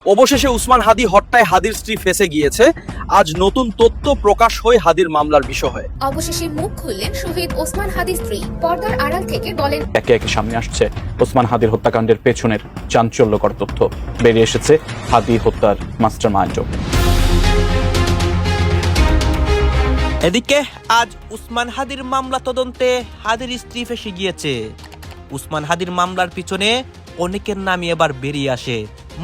অবশেষে উসমান হাদি হত্যায় হাদির স্ত্রী ফেঁসে গিয়েছে। আজ নতুন তথ্য প্রকাশ হয় হাদির মামলার বিষয়ে। অবশেষে মুখ খুললেন শহীদ ওসমান হাদির স্ত্রী। পর্দার আড়াল থেকে বলেন, একে একে সামনে আসছে ওসমান হাদির হত্যাকাণ্ডের পেছনের চাঞ্চল্যকর তথ্য। বেরিয়ে এসেছে হাদি হত্যার মাস্টারমাইন্ডও। এদিকে আজ উসমান হাদির মামলা তদন্তে হাদির স্ত্রী ফেঁসে গিয়েছে। উসমান হাদির মামলার পিছনে অনেকের নামই এবার বেরিয়ে আসে।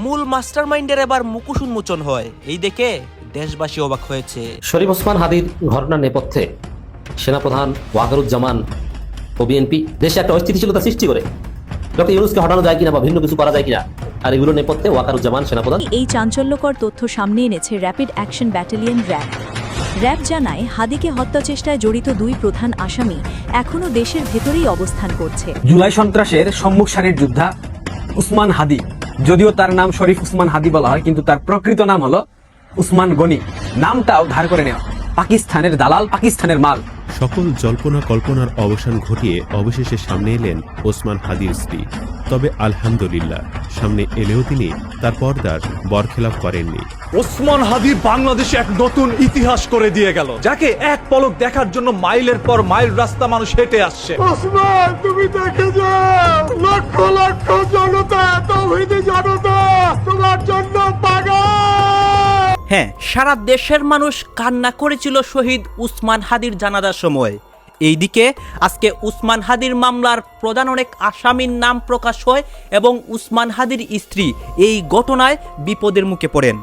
মূল মাস্টারমাইন্ডের এবার মুখোশ উন্মোচন হয়। এই দেখে দেশবাসী অবাক হয়েছে। শরীফ ওসমান হাদির ঘটনার নেপথ্যে সেনাপ্রধান ওয়াকারুজ্জামান ও বিএনপি দেশে একটা অস্থিতিশীলতা সৃষ্টি করে ডক্টর ইউনূসকে হটানো যায় কিনা বা ভিন্ন কিছু করা যায় কিনা, আর এগুলোর নেপথ্যে ওয়াকারুজ্জামান সেনাপ্রধান। এই চাঞ্চল্যকর তথ্য সামনে এনেছে rapid action battalion RAB. RAB জানায়, হাদিকে হত্যা চেষ্টায় জড়িত দুই প্রধান আসামি এখনো দেশের ভেতরেই অবস্থান করছে। জুলাই সন্ত্রাসের সম্মুখ সারির যোদ্ধা উসমান হাদি, যদিও তার নাম শরীফ ওসমান হাদি বলা হয়, কিন্তু তার প্রকৃত নাম হলো উসমান গনি। নামটাও ধার করে নেওয়া। পাকিস্তানের দালাল, পাকিস্তানের মাল। সকল জল্পনা কল্পনার অবসান ঘটিয়ে অবশেষে সামনে এলেন ওসমান হাদির স্ত্রী। তবে আলহামদুলিল্লাহ, সামনে এলেও তিনি তার পর্দার বরখেলাপ করেননি। ওসমান হাদি বাংলাদেশে এক নতুন ইতিহাস করে দিয়ে গেল, যাকে এক পলক দেখার জন্য মাইলের পর মাইল রাস্তা মানুষ হেঁটে আসছে। ওসমান, তুমি দেখে যাও, লক্ষ লক্ষ জনতা, তাওহীদি জনতা তোমার জন্য পাগল। হ্যাঁ, সারা দেশের মানুষ কান্না করেছিল শহীদ উসমান হাদির জানাজার সময়। এইদিকে আজকে উসমান হাদির মামলার প্রধান অনেক আসামির নাম প্রকাশ হয় এবং উসমান হাদির স্ত্রী এই ঘটনায় বিপদের মুখে পড়েন।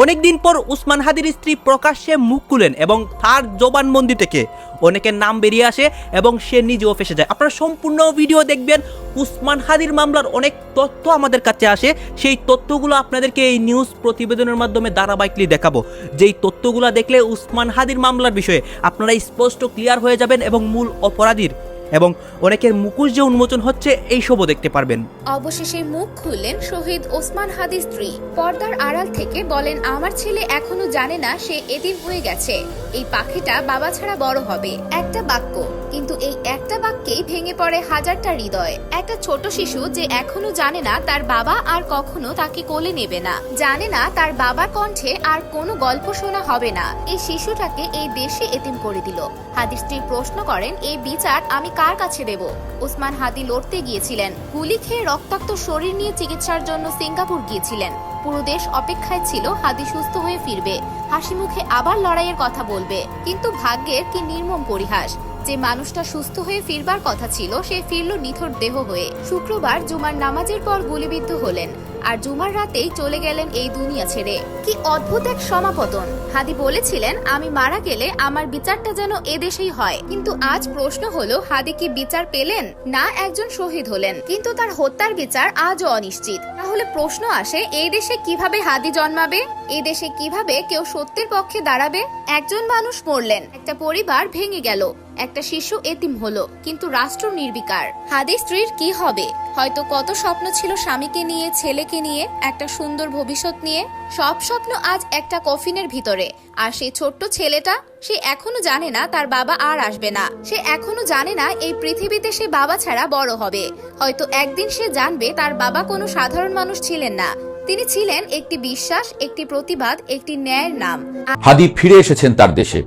অনেকদিন পর উসমান হাদির স্ত্রী প্রকাশ্যে মুখ খুলেন এবং তার জবানবন্দি থেকে অনেকের নাম বেরিয়ে আসে এবং সে নিজেও ফেঁসে যায়। আপনারা সম্পূর্ণ ভিডিও দেখবেন। উসমান হাদির মামলার অনেক তথ্য আমাদের কাছে আসে, সেই তথ্যগুলো আপনাদেরকে এই নিউজ প্রতিবেদনের মাধ্যমে ধারাবাহিকলি দেখাবো। যেই তথ্যগুলো দেখলে উসমান হাদির মামলার বিষয়ে আপনারা স্পষ্ট ক্লিয়ার হয়ে যাবেন এবং মূল অপরাধীর এবং অনেকের মুখোশ যে উন্মোচন হচ্ছে এইসবও দেখতে পারবেন। অবশেষে মুখ খুললেন শহীদ ওসমান হাদির স্ত্রী। পর্দার আড়াল থেকে বলেন, আমার ছেলে এখনো জানে না সে এতিম হয়ে গেছে। এই পাখিটা বাবা ছাড়া বড় হবে। একটা বাক্য, কিন্তু এই একটা বাক্যেই ভেঙে পড়ে হাজারটা হৃদয়। একটা ছোট শিশু যে এখনো জানে না তার বাবা আর কখনো তাকে কোলে নেবে না, জানে না তার বাবার কণ্ঠে আর কোনো গল্প শোনা হবে না। এই শিশুটাকে এই দেশে এতিম করে দিল। হাদির স্ত্রী প্রশ্ন করেন, এই বিচার আমি কার কাছে দেব? ওসমান হাদি লড়তে গিয়েছিলেন। গুলি খেয়ে রক্তাক্ত শরীর নিয়ে চিকিৎসার জন্য সিঙ্গাপুর গিয়েছিলেন। পুরো দেশ অপেক্ষায় ছিল হাদি সুস্থ হয়ে ফিরবে, হাসি মুখে আবার লড়াইয়ের কথা বলবে। কিন্তু ভাগ্যের কি নির্মম পরিহাস, যে মানুষটা সুস্থ হয়ে ফিরবার কথা ছিল সে ফিরল নিথর দেহ হয়ে। শুক্রবার জুমার নামাজের পর গুলিবিদ্ধ হলেন আর জুমার রাতেই চলে গেলেন এই দুনিয়া ছেড়ে। কি অদ্ভুত এক সমাপতন। হাদি বলেছিলেন, আমি মারা গেলে আমার বিচারটা যেন এদেশেই হয়। কিন্তু আজ প্রশ্ন হলো, হাদি কি বিচার পেলেন? না, একজন শহীদ হলেন, কিন্তু তার হত্যার বিচার আজও অনিশ্চিত। তাহলে প্রশ্ন আসে, এই দেশে কিভাবে হাদি জন্মাবে? এই দেশে কিভাবে কেউ সত্যের পক্ষে দাঁড়াবে? একজন মানুষ মরলেন, একটা পরিবার ভেঙে গেল, একটা শিশু এতিম হলো, কিন্তু রাষ্ট্র নির্বিকার। হাদির স্ত্রীর কি হবে? হয়তো কত স্বপ্ন ছিল স্বামীকে নিয়ে, ছেলেকে নিয়ে, একটা সুন্দর ভবিষ্যৎ নিয়ে। সব স্বপ্ন আজ একটা কফিনের ভিতরে। আর সেই ছোট্ট ছেলেটা, সে এখনো জানে না তার বাবা আর আসবে না। সে এখনো জানে না এই পৃথিবীতে সে বাবা ছাড়া বড় হবে। হয়তো একদিন সে জানবে তার বাবা কোনো সাধারণ মানুষ ছিলেন না, তিনি ছিলেন একটি বিশ্বাস, একটি প্রতিবাদ, একটি ন্যায়ের নাম। হাদি ফিরে এসেছেন তার দেশে।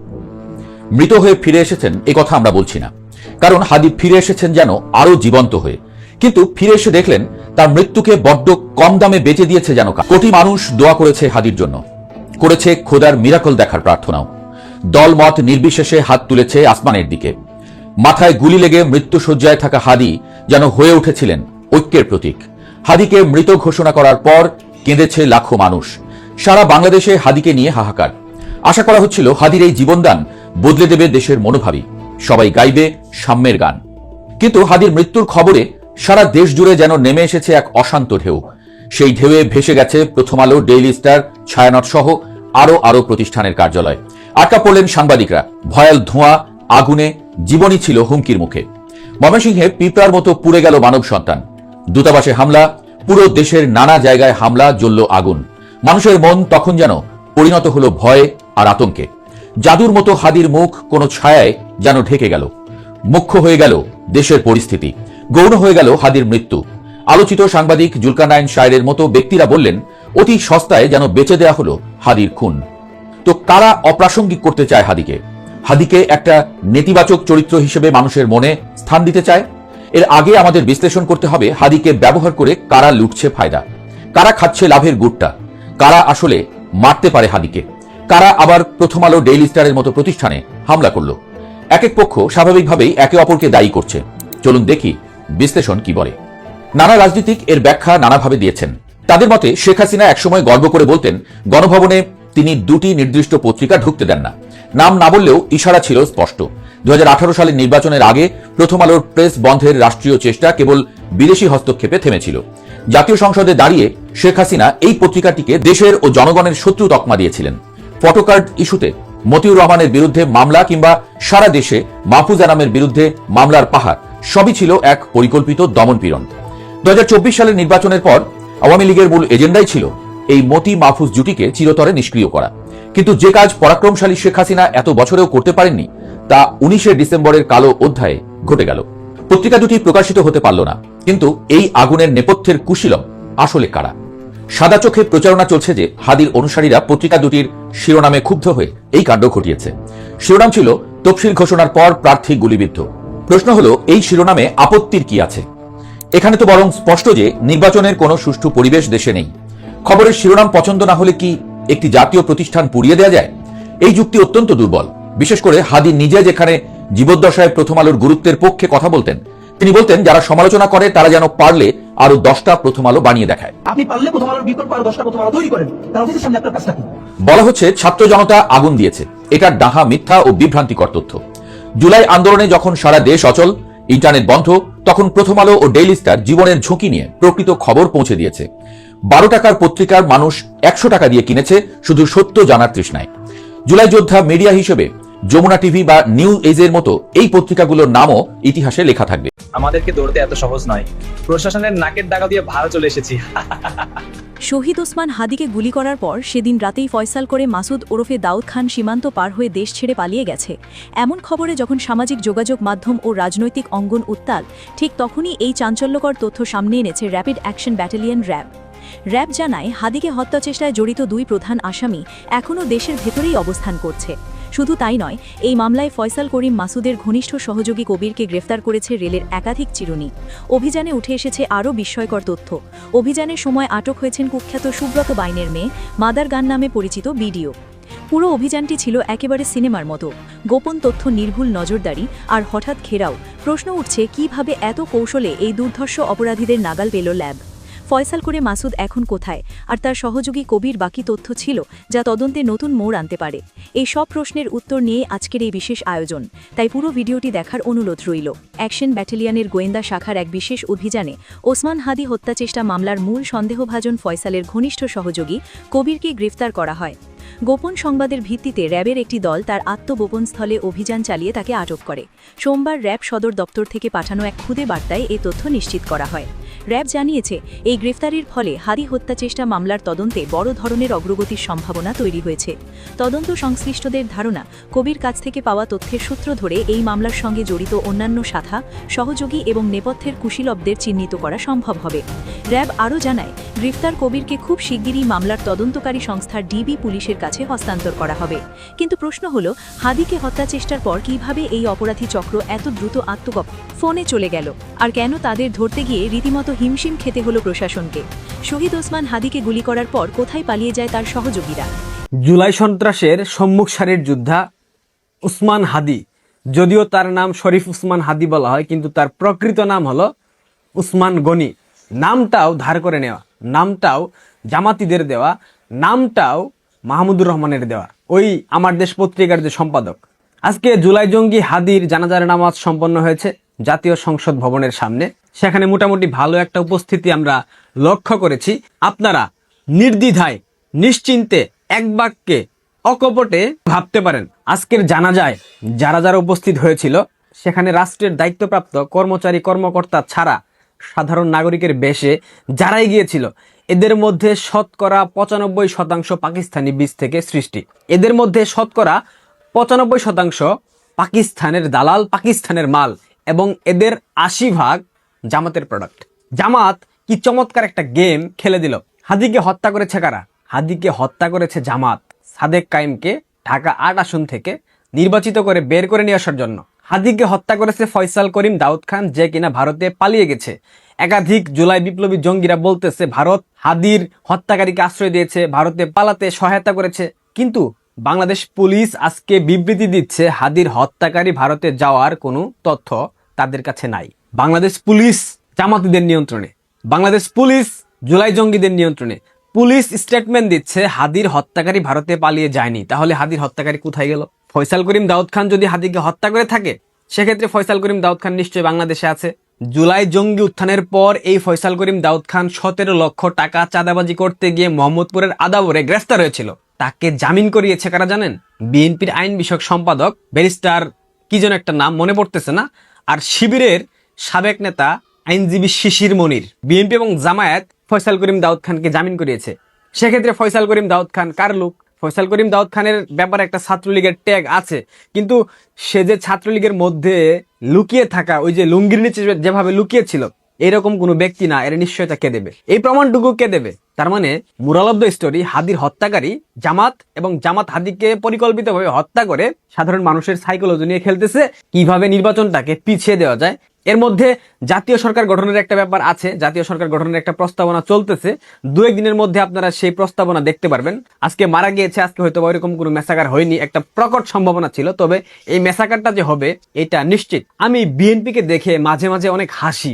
মৃত হয়ে ফিরে এসেছেন এ কথা আমরা বলছি না, কারণ হাদি ফিরে এসেছেন যেন আরো জীবন্ত হয়ে। কিন্তু ফিরে এসে দেখলেন তার মৃত্যুকে বড্ড কম দামে বেচে দিয়েছে যেন। কোটি মানুষ দোয়া করেছে হাদির জন্য, করেছে খোদার মিরাকল দেখার প্রার্থনাও। দলমত নির্বিশেষে হাত তুলেছে আসমানের দিকে। মাথায় গুলি লেগে মৃত্যুশয্যায় থাকা হাদি যেন হয়ে উঠেছিলেন ঐক্যের প্রতীক। হাদিকে মৃত ঘোষণা করার পর কেঁদেছে লাখো মানুষ। সারা বাংলাদেশে হাদিকে নিয়ে হাহাকার। আশা করা হচ্ছিল হাদির এই জীবনদান বদলে দেবে দেশের মনোভাবই, সবাই গাইবে সাম্যের গান। কিন্তু হাদির মৃত্যুর খবরে সারা দেশ জুড়ে যেন নেমে এসেছে এক অশান্ত ঢেউ। সেই ঢেউয়ে ভেসে গেছে প্রথম আলো, ডেইলি স্টার, ছায়ানট সহ আরো প্রতিষ্ঠানের কার্যালয়। আটকা পড়লেন সাংবাদিকরা। ভয়াল ধোঁয়া, আগুনে জীবনই ছিল হুমকির মুখে। ময়মনসিংহে পিঁপড়ার মতো পুড়ে গেল মানব সন্তান। দূতাবাসে হামলা, পুরো দেশের নানা জায়গায় হামলা, জ্বলল আগুন। মানুষের মন তখন যেন পরিণত হলো ভয় আর আতঙ্কে। জাদুর মতো হাদির মুখ কোনো ছায়ায় যেন ঢেকে গেল। মুখ্য হয়ে গেল দেশের পরিস্থিতি, গৌণ হয়ে গেল হাদির মৃত্যু। আলোচিত সাংবাদিক জুলকারনাইন শায়েরের মতো ব্যক্তিরা বললেন, অতি সস্তায় যেন বেচে দেয়া হলো হাদির খুন। তো কারা অপ্রাসঙ্গিক করতে চায় হাদিকে? হাদিকে একটা নেতিবাচক চরিত্র হিসেবে মানুষের মনে স্থান দিতে চায়। এর আগে আমাদের বিশ্লেষণ করতে হবে হাদিকে ব্যবহার করে কারা লুটছে ফায়দা, কারা খাচ্ছে লাভের গুড়টা, কারা আসলে মারতে পারে হাদিকে, কারা আবার প্রথম আলো, ডেইলি স্টারের মতো প্রতিষ্ঠানে হামলা করলো। এক এক পক্ষ স্বাভাবিকভাবেই একে অপরকে দায়ী করছে। চলুন দেখি বিশ্লেষণ কি বলে। নানা রাজনীতিক এর ব্যাখ্যা নানাভাবে দিয়েছেন। তাদের মতে শেখ হাসিনা একসময় গর্ব করে বলতেন গণভবনে তিনি দুটি নির্দিষ্ট পত্রিকা ঢুকতে দেন না। নাম না বললেও ইশারা ছিল স্পষ্ট। 2018 সালের নির্বাচনের আগে প্রথম আলোর প্রেস বন্ধের রাষ্ট্রীয় চেষ্টা কেবল বিদেশি হস্তক্ষেপে থেমেছিল। জাতীয় সংসদে দাঁড়িয়ে শেখ হাসিনা এই পত্রিকাটিকে দেশের ও জনগণের শত্রু তকমা দিয়েছিলেন। ফটোকার্ড ইস্যুতে মতিউর রহমানের বিরুদ্ধে মামলা কিংবা সারা দেশে মাহফুজ আনামের বিরুদ্ধে মামলার পাহাড় সবই ছিল এক পরিকল্পিত দমনপীড়ন। 2024 সালের নির্বাচনের পর আওয়ামী লীগের মূল এজেন্ডাই ছিল এই মতি মাহফুজ জুটিকে চিরতরে নিষ্ক্রিয় করা। কিন্তু যে কাজ পরাক্রমশালী শেখ হাসিনা এত বছরেও করতে পারেননি তা 19শে ডিসেম্বরের কালো অধ্যায়ে ঘটে গেল। পত্রিকা দুটি প্রকাশিত হতে পারল না, কিন্তু এই আগুনের নেপথ্যের কুশীলব আসলে কারা? সাদা চোখে প্রচারণা চলছে যে হাদির অনুসারীরা পত্রিকা দুটির শিরোনামে ক্ষুব্ধ হয়ে এই কাণ্ড ঘটিয়েছে। শিরোনাম ছিল তফসিল ঘোষণার পর প্রার্থী গুলিবিদ্ধ। প্রশ্ন হলো এই শিরোনামে আপত্তির কি আছে? এখানে তো বরং স্পষ্ট যে নির্বাচনের কোনো সুষ্ঠু পরিবেশ দেশে নেই। খবরের শিরোনাম পছন্দ না হলে কি একটি জাতীয় প্রতিষ্ঠান পুড়িয়ে দেওয়া যায়? এই যুক্তি অত্যন্ত দুর্বল। বিশেষ করে হাদি নিজে যেখানে জীবদ্দশায় প্রথম আলোর গুরুত্বের পক্ষে কথা বলতেন, তিনি বলতেন যারা সমালোচনা করে তারা যেন পারলে আরো 10টা প্রথম আলো বানিয়ে দেখায়। আপনি পারলে প্রথম আলোর বিকল্প আরো 10টা প্রথম আলো তৈরি করেন, তার অফিসের সামনে আপনার কাজটা কি? বলা হচ্ছে ছাত্র জনতা আগুন দিয়েছে। এটা ডাহা, মিথ্যা ও বিভ্রান্তিকর তথ্য। জুলাই আন্দোলনে যখন সারা দেশ অচল, ইন্টারনেট বন্ধ, তখন প্রথম আলো ও ডেইলি স্টার জীবনের ঝুঁকি নিয়ে প্রকৃত খবর পৌঁছে দিয়েছে। 12 টাকার পত্রিকার মানুষ 100 টাকা দিয়ে কিনেছে শুধু সত্য জানার তৃষ্ণায়। জুলাই যোদ্ধা মিডিয়া হিসেবে যমুনা টিভি বা নিউ এজের মতো এই পত্রিকাগুলোর নামও ইতিহাসে লেখা থাকবে। আমাদেরকে দৌড়তে এত সহজ নয়, প্রশাসনের নাকের ডাকা দিয়ে ভালো চলে এসেছি। শহীদ ওসমান হাদিকে গুলি করার পর সেদিন রাতেই ফয়সাল করে মাসুদ ওরফে দাউদ খান সীমান্ত পার হয়ে দেশ ছেড়ে পালিয়ে গেছে। এমন খবরে যখন সামাজিক যোগাযোগ মাধ্যম ও রাজনৈতিক অঙ্গন উত্তাল, ঠিক তখনই এই চাঞ্চল্যকর তথ্য সামনে এনেছে rapid action battalion RAB. RAB জানায় হাদিকে হত্যাচেষ্টায় জড়িত দুই প্রধান আসামি এখনও দেশের ভেতরেই অবস্থান করছে। শুধু তাই নয়, এই মামলায় ফয়সাল করিম মাসুদের ঘনিষ্ঠ সহযোগী কবিরকে গ্রেফতার করেছে রেলের একাধিক চিরুনি। অভিযানে উঠে এসেছে আরও বিস্ময়কর তথ্য। অভিযানের সময় আটক হয়েছেন কুখ্যাত সুব্রত বাইনের মেয়ে মাদার গান নামে পরিচিত বিডিও। পুরো অভিযানটি ছিল একেবারে সিনেমার মতো। গোপন তথ্য, নির্ভুল নজরদারি আর হঠাৎ ঘেরাও। প্রশ্ন উঠছে কিভাবে এত কৌশলে এই দুর্ধর্ষ অপরাধীদের নাগাল পেল ল্যাব। ফয়সাল করে মাসুদ এখন কোথায়, আর তার সহযোগী কবির বাকি তথ্য ছিল যা তদন্তে নতুন মোড় আনতে পারে? এই সব প্রশ্নের উত্তর নিয়ে আজকের এই বিশেষ আয়োজন, তাই পুরো ভিডিওটি দেখার অনুরোধ রইল। অ্যাকশন ব্যাটালিয়নের গোয়েন্দা শাখার এক বিশেষ অভিযানে ওসমান হাদি হত্যাচেষ্টা মামলার মূল সন্দেহভাজন ফয়সালের ঘনিষ্ঠ সহযোগী কবিরকে গ্রেফতার করা হয়। গোপন সংবাদের ভিত্তিতে র্যাবের একটি দল তার আত্মগোপনস্থলে অভিযান চালিয়ে তাকে আটক করে। সোমবার র্যাব সদর দপ্তর থেকে পাঠানো এক খুদে বার্তায় এই তথ্য নিশ্চিত করা হয়। র্যাব জানিয়েছে এই গ্রেফতারির ফলে হাদি হত্যাচেষ্টা মামলার তদন্তে বড় ধরনের অগ্রগতির সম্ভাবনা তৈরি হয়েছে। তদন্ত সংশ্লিষ্টদের ধারণা, কবির কাছ থেকে পাওয়া তথ্যের সূত্র ধরে এই মামলার সঙ্গে জড়িত অন্যান্য শাখা, সহযোগী এবং নেপথ্যের কুশীলবদের চিহ্নিত করা সম্ভব হবে। র্যাব আরও জানায়, গ্রেফতার কবিরকে খুব শিগগিরই মামলার তদন্তকারী সংস্থা ডিবি পুলিশের কাছে হস্তান্তর করা হবে। কিন্তু প্রশ্ন হলো, হাদিকে হত্যাচেষ্টার পর কিভাবে এই অপরাধী চক্র এত দ্রুত ফোনে চলে গেল, আর কেন তাদের ধরতে গিয়ে রীতিমতো হিমশিম খেতে হলো প্রশাসনকে? শহীদ ওসমান হাদিকে গুলি করার পর কোথায় পালিয়ে যায় তার সহযোগীরা? জুলাই সন্ত্রাসের সম্মুখ সারির যোদ্ধা উসমান হাদি, যদিও তার নাম শরীফ উসমান হাদি বলা হয়, কিন্তু তার প্রকৃত নাম হলো উসমান গনি। নামটাও ধার করে নেওয়া, নামটাও জামাতিদের দেওয়া, নামটাও মাহমুদুর রহমানের দেওয়া, ওই আমার দেশ পত্রিকার যে সম্পাদক। আজকে জুলাই জঙ্গি হাদির জানাজার নামাজ সম্পন্ন হয়েছে জাতীয় সংসদ ভবনের সামনে। সেখানে মোটামুটি ভালো একটা উপস্থিতি আমরা লক্ষ্য করেছি। আপনারা নির্দ্বিধায়, নিশ্চিন্তে, এক বাক্যে, অকপটে ভাবতে পারেন আজকের জানাজায় যারা যারা উপস্থিত হয়েছিল সেখানে রাষ্ট্রের দায়িত্বপ্রাপ্ত কর্মচারী কর্মকর্তা ছাড়া সাধারণ নাগরিকের বেশে যারাই গিয়েছিল, এদের মধ্যে শতকরা 95% পাকিস্তানি বীজ থেকে সৃষ্টি। এদের মধ্যে শতকরা 95% পাকিস্তানের দালাল, পাকিস্তানের মাল, এবং এদের 80% জামাতের প্রোডাক্ট। জামাত কি চমৎকার একটা গেম খেলে দিল। হাদিকে হত্যা করেছে কারা? হাদিকে হত্যা করেছে জামাত, সাদেক কাইমকে ঢাকা ৮ আসন থেকে নির্বাচিত করে বের করে নিয়ে আসার জন্য। হাদিকে হত্যা করেছে ফয়সাল করিম দাউদ খান, যে কিনা ভারতে পালিয়ে গেছে। একাধিক জুলাই বিপ্লবী জঙ্গিরা বলতেছে ভারত হাদির হত্যাকারীকে আশ্রয় দিয়েছে, ভারতে পালাতে সহায়তা করেছে। কিন্তু বাংলাদেশ পুলিশ আজকে বিবৃতি দিচ্ছে হাদির হত্যাকারী ভারতে যাওয়ার কোনো তথ্য তাদের কাছে নাই। বাংলাদেশ পুলিশ জামাতিদের নিয়ন্ত্রণে, বাংলাদেশ পুলিশ জুলাই জঙ্গিদের নিয়ন্ত্রণে। পুলিশ স্টেটমেন্ট দিচ্ছে হাদির হত্যাকারী ভারতে পালিয়ে যায়নি। তাহলে হাদির হত্যাকারী কোথায় গেল? ফয়সাল করিম দাউদ খান যদি হাদিকে হত্যা করে থাকে, সেক্ষেত্রে ফয়সাল করিম দাউদ খান নিশ্চয়ই বাংলাদেশে আছে। জুলাই জঙ্গি উত্থানের পর এই ফয়সাল করিম দাউদ খান 17 লক্ষ টাকা চাঁদাবাজি করতে গিয়ে মোহাম্মদপুরের আদাবরে গ্রেফতার হয়েছিল। তাকে জামিন করিয়েছে কারা জানেন? বিএনপির আইন বিষয়ক সম্পাদক ব্যারিস্টার কি যেন একটা নাম মনে পড়তেছে না, আর শিবিরের সাবেক নেতা আইনজীবী শিশির মনির। বিএনপি এবং জামায়াত ফয়সাল করিম দাউদ খানকে জামিন করিয়েছে। সেক্ষেত্রে ফয়সাল করিম দাউদ খান কার লোক? ফয়সাল করিম দাউদ খানের ব্যাপারে একটা ছাত্রলীগের ট্যাগ আছে, কিন্তু সে যে ছাত্রলীগের মধ্যে লুকিয়ে থাকা, ওই যে লুঙ্গির নিচে যেভাবে লুকিয়ে ছিল, এরকম কোনো ব্যক্তি না। এর নিশ্চয়তা কে দেবে? এই প্রমাণটুকু কে দেবে? তার মানে মোরাল অফ দ্য স্টোরি, হাদির হত্যাকারী জামাত, এবং জামাত হাদিকে পরিকল্পিতভাবে হত্যা করে সাধারণ মানুষের সাইকোলজি নিয়ে খেলতেছে, কিভাবে নির্বাচনটাকে পিছিয়ে দেওয়া যায়। এর মধ্যে জাতীয় সরকার গঠনের একটা ব্যাপার আছে, জাতীয় সরকার গঠনের একটা প্রস্তাবনা চলতেছে। 2-1 দিনের মধ্যে আপনারা সেই প্রস্তাবনা দেখতে পারবেন। আজকে মারা গিয়েছে, আজকে হয়তো ওইরকম কোনো মেসাকার হয়নি, একটা প্রকট সম্ভাবনা ছিল, তবে এই মেসাকারটা যে হবে এটা নিশ্চিত। আমি বিএনপিকে দেখে মাঝে মাঝে অনেক হাসি।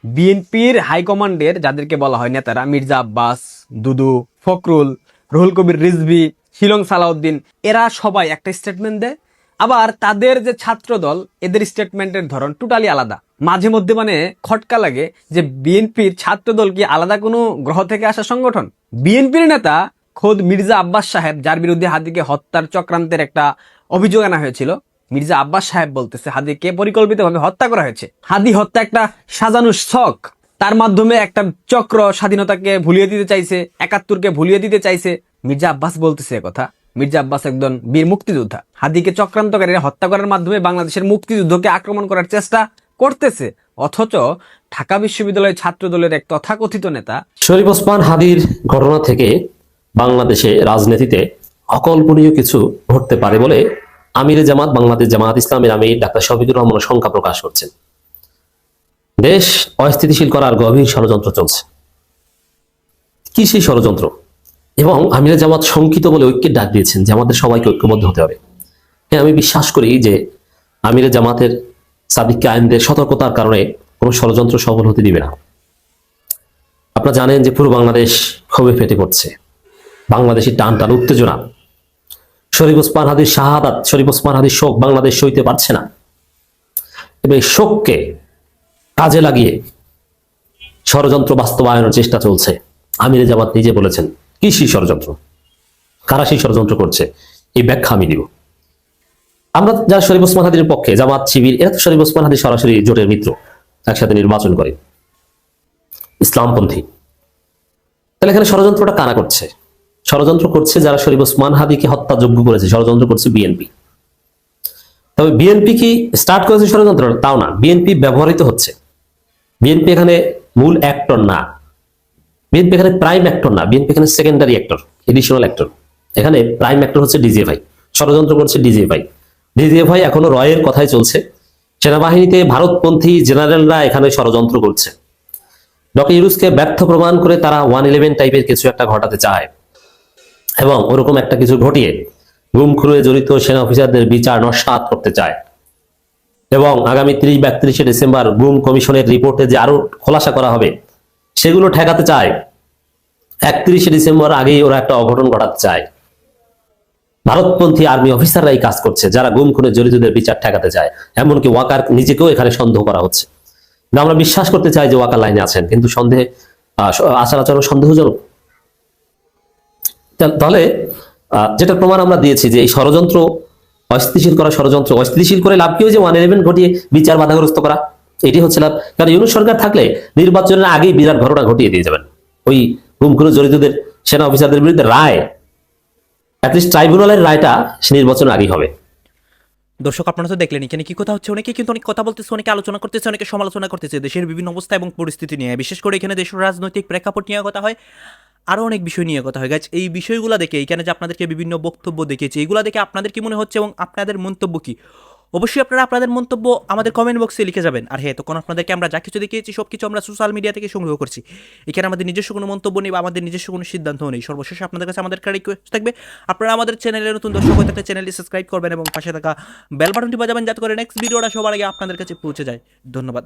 বিএনপির হাইকমান্ডের যাদেরকে বলা হয় নেতারা, মির্জা আব্বাস, দুদু, ফখরুল, রুহুল কবির রিজভী, শিলং সালাউদ্দিন, এরা সবাই একটা স্টেটমেন্ট দেয়, আবার তাদের যে ছাত্র দল, এদের স্টেটমেন্টের ধরন টোটালি আলাদা। মাঝে মধ্যে মানে খটকা লাগে যে বিএনপির ছাত্র দল কি আলাদা কোনো গ্রহ থেকে আসা সংগঠন? বিএনপির নেতা খোদ মির্জা আব্বাস সাহেব, যার বিরুদ্ধে হাদিকে হত্যার চক্রান্তের একটা অভিযোগ আনা হয়েছিল, মির্জা আব্বাস সাহেব বলতেছে হাদিকে পরিকল্পিতভাবে হত্যা করা হয়েছে। হাদি হত্যা একটা সাজানো ছক, তার মাধ্যমে একটা চক্র স্বাধীনতাকে ভুলিয়ে দিতে চাইছে, 71কে ভুলিয়ে দিতে চাইছে। মির্জা আব্বাস বলতেছে কথা। মির্জা আব্বাস একজন বীর মুক্তিযোদ্ধা। হাদিকে চক্রান্তকারীরা হত্যা করার মাধ্যমে বাংলাদেশের মুক্তিযুদ্ধকে আক্রমণ করার চেষ্টা করতেছে, অথচ ঢাকা বিশ্ববিদ্যালয়ের ছাত্র দলের এক তথাকথিত নেতা শরীফ ওসমান হাদির ঘটনা থেকে বাংলাদেশে রাজনীতিতে অকল্পনীয় কিছু ঘটতে পারে বলে আমিরে জামাত, বাংলাদেশ জামাত ইসলামের আমির ডাক্তার শফিকুর রহমান শঙ্কা প্রকাশ করছেন। দেশ অস্থিতিশীল করার গভীর ষড়যন্ত্র চলছে। কি সেই ষড়যন্ত্র? এবং আমিরে জামাত শঙ্কিত বলে ঐক্যের ডাক দিয়েছেন যে আমাদের সবাইকে ঐক্যবদ্ধ হতে হবে। হ্যাঁ, আমি বিশ্বাস করি যে আমিরে জামাতের সাদিক কায়েমদের সতর্কতার কারণে কোনো ষড়যন্ত্র সফল হতে দিবে না। আপনারা জানেন যে পুরো বাংলাদেশ ক্ষোভে ফেটে পড়ছে, বাংলাদেশি টান টান উত্তেজনা। শরীফ ওসমান হাদির শাহাদাত, শরীফ ওসমান হাদির শোক বাংলাদেশ সইতে পারছে না, এবং এই শোককে কাজে লাগিয়ে ষড়যন্ত্র বাস্তবায়নের চেষ্টা চলছে। আমিরে জামাত নিজে বলেছেন কি সেই ষড়যন্ত্র, কারা সেই ষড়যন্ত্র করছে, এই ব্যাখ্যা আমি দিব। আমরা যারা শরীফ ওসমান হাদির পক্ষে, জামাত, শিবির, এরা তো শরীফ ওসমান হাদি সরাসরি জোটের মিত্র, একসাথে নির্বাচন করে, ইসলামপন্থী। তাহলে এখানে ষড়যন্ত্রটা কারা করছে? ষড়যন্ত্র করছে যারা শরীফ ওসমান হাদিকে হত্যাযোগ্য করেছে, ষড়যন্ত্র করছে বিএনপি। তবে বিএনপি কি স্টার্ট করেছে ষড়যন্ত্র? তাও না, বিএনপি ব্যবহৃত হচ্ছে। বিএনপি এখানে মূল অ্যাক্টর না, বিএনপি এখানে প্রাইম অ্যাক্টর না, বিএনপি এখানে সেকেন্ডারি অ্যাক্টর, এডিশনাল অ্যাক্টর। এখানে প্রাইম অ্যাক্টর হচ্ছে ডিজিএফআই, ষড়যন্ত্র করছে ডিজিএফআই। ডিজিএফআই এখনো রয়ের কথাই চলছে। সেনাবাহিনীতে ভারতপন্থী জেনারেলরা এখানে ষড়যন্ত্র করছে। ডক্টর ইউনূসকে ব্যর্থ প্রমাণ করে তারা 111 টাইপের কিছু একটা ঘটাতে চায়, এবং ওরকম একটা কিছু ঘটিয়ে গুম খুনে জড়িত সেনা অফিসারদের বিচার নস্যাৎ করতে চায়, এবং আগামী 30 বা 31শে ডিসেম্বর গুম কমিশনের রিপোর্টে যে আরো খোলাসা করা হবে সেগুলো ঠেকাতে চায়। 31শে ডিসেম্বর আগেই ওরা একটা অঘটন ঘটাতে চায়। ভারতপন্থী আর্মি অফিসাররা এই কাজ করছে, যারা গুম খুনে জড়িতদের বিচার ঠেকাতে চায়। এমনকি ওয়াকার নিজেকেও এখানে সন্দেহ করা হচ্ছে। আমরা বিশ্বাস করতে চাই যে ওয়াকার লাইনে আছেন, কিন্তু সন্দেহে আচার আচরণ সন্দেহজনক। তাহলে যেটা প্রমাণ আমরা দিয়েছি যে এই ষড়যন্ত্র, অস্থিতিশীল করা ষড়যন্ত্র, অস্থিতিশীল করে লাভ কি হয়েছে? 111 ঘটিয়ে বিচার বাধাগ্রস্ত করা, এটি হচ্ছে লাভ। কারণ ইউনূস সরকার থাকলে নির্বাচনের আগেই বিরাট ঘটনা ঘটিয়ে দিয়ে যাবেন। ওই গুম খুনে জড়িতদের সেনা অফিসারদের বিরুদ্ধে রায়, অ্যাটলিস্ট ট্রাইব্যুনালের রায়টা সে নির্বাচনের আগেই হবে। দর্শক, আপনারা তো দেখলেন এখানে কি কথা হচ্ছে। অনেকে কিন্তু অনেক কথা বলতেছে, অনেকে আলোচনা করতেছে, অনেকে সমালোচনা করতেছে দেশের বিভিন্ন অবস্থা এবং পরিস্থিতি নিয়ে। বিশেষ করে এখানে দেশের রাজনৈতিক প্রেক্ষাপট নিয়ে কথা হয়। আরও অনেক বিষয় নিয়ে কথা হয় গাছ। এই বিষয়গুলো দেখে এখানে যে আপনাদেরকে বিভিন্ন বক্তব্য দেখিয়েছি, এইগুলো দেখে আপনাদের কি মনে হচ্ছে এবং আপনাদের মন্তব্য কি? অবশ্যই আপনারা আপনাদের মন্তব্য আমাদের কমেন্ট বক্সে লিখে যাবেন। আর হ্যাঁ, তখন আপনাদেরকে আমরা যা কিছু দেখিয়েছি সব কিছু আমরা সোশ্যাল মিডিয়া থেকে সংগ্রহ করছি। এখানে আমাদের নিজস্ব কোনো মন্তব্য নেই বা আমাদের নিজস্ব কোনো সিদ্ধান্তও নেই। সর্বশেষ আপনাদের কাছে আমাদের রিকোয়েস্ট থাকবে, আপনারা আমাদের চ্যানেলে নতুন দর্শক হয়ে থাকলে চ্যানেলটি সাবস্ক্রাইব করবেন এবং পাশে থাকা বেল বাটনটি বাজাবেন, যাতে করে নেক্সট ভিডিওটা সবার আগে আপনাদের কাছে পৌঁছে যায়। ধন্যবাদ।